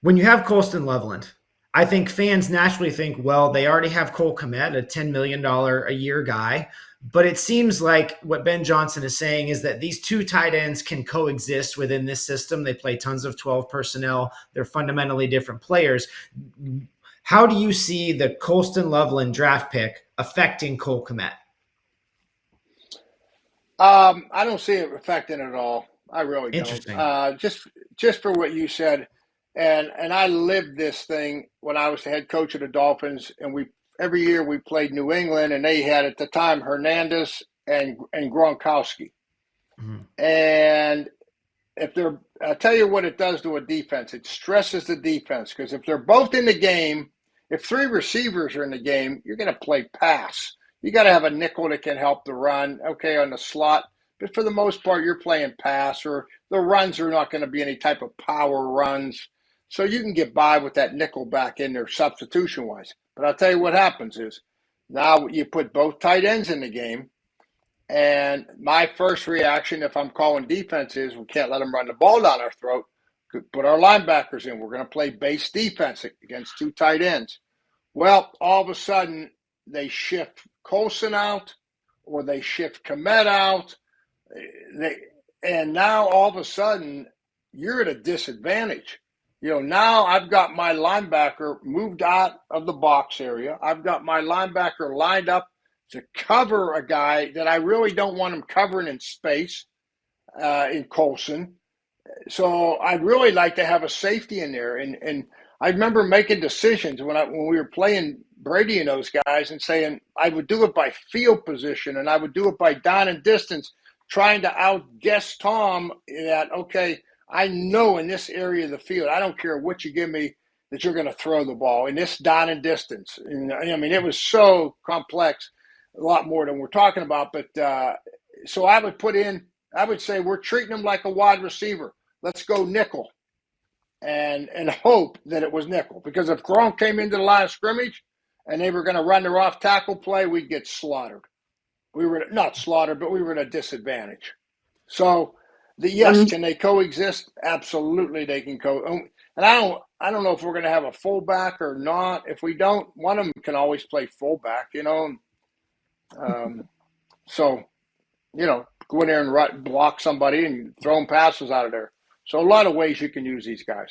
When you have Colston Loveland, I think fans naturally think, well, they already have Cole Kmet, a $10 million a year guy. But it seems like what Ben Johnson is saying is that these two tight ends can coexist within this system. They play tons of 12 personnel. They're fundamentally different players. How do you see the Colston Loveland draft pick affecting Cole Kmet? I don't see it affecting it at all. I really don't. Interesting. Just for what you said, and I lived this thing when I was the head coach of the Dolphins, and we every year we played New England, and they had at the time Hernandez and Gronkowski, Mhm. and if they're, I'll tell you what it does to a defense. It stresses the defense because if they're both in the game, if three receivers are in the game, you're going to play pass. You got to have a nickel that can help the run, okay, on the slot. But for the most part, you're playing pass, or the runs are not going to be any type of power runs. So you can get by with that nickel back in there substitution wise. But I'll tell you what happens is now you put both tight ends in the game, and my first reaction, if I'm calling defense, is we can't let them run the ball down our throat. Put our linebackers in. We're going to play base defense against two tight ends. Well, all of a sudden, they shift Colson out or they shift Kmet out. They, and now all of a sudden, you're at a disadvantage. Now I've got my linebacker moved out of the box area. I've got my linebacker lined up to cover a guy that I really don't want him covering in space in Colson. So I'd really like to have a safety in there. And I remember making decisions when we were playing Brady and those guys and saying I would do it by field position and I would do it by down and distance, trying to outguess Tom that, okay, I know in this area of the field, I don't care what you give me, that you're going to throw the ball in this down and distance. And I mean, it was so complex, a lot more than we're talking about. But so I would say we're treating them like a wide receiver. Let's go nickel and hope that it was nickel. Because if Gronk came into the line of scrimmage and they were going to run their off tackle play, we'd get slaughtered. We were not slaughtered, but we were at a disadvantage. So yes, can they coexist? Absolutely, they can And I don't know if we're going to have a fullback or not. If we don't, one of them can always play fullback. Um, so go in there and block somebody and throw them passes out of there. So a lot of ways you can use these guys.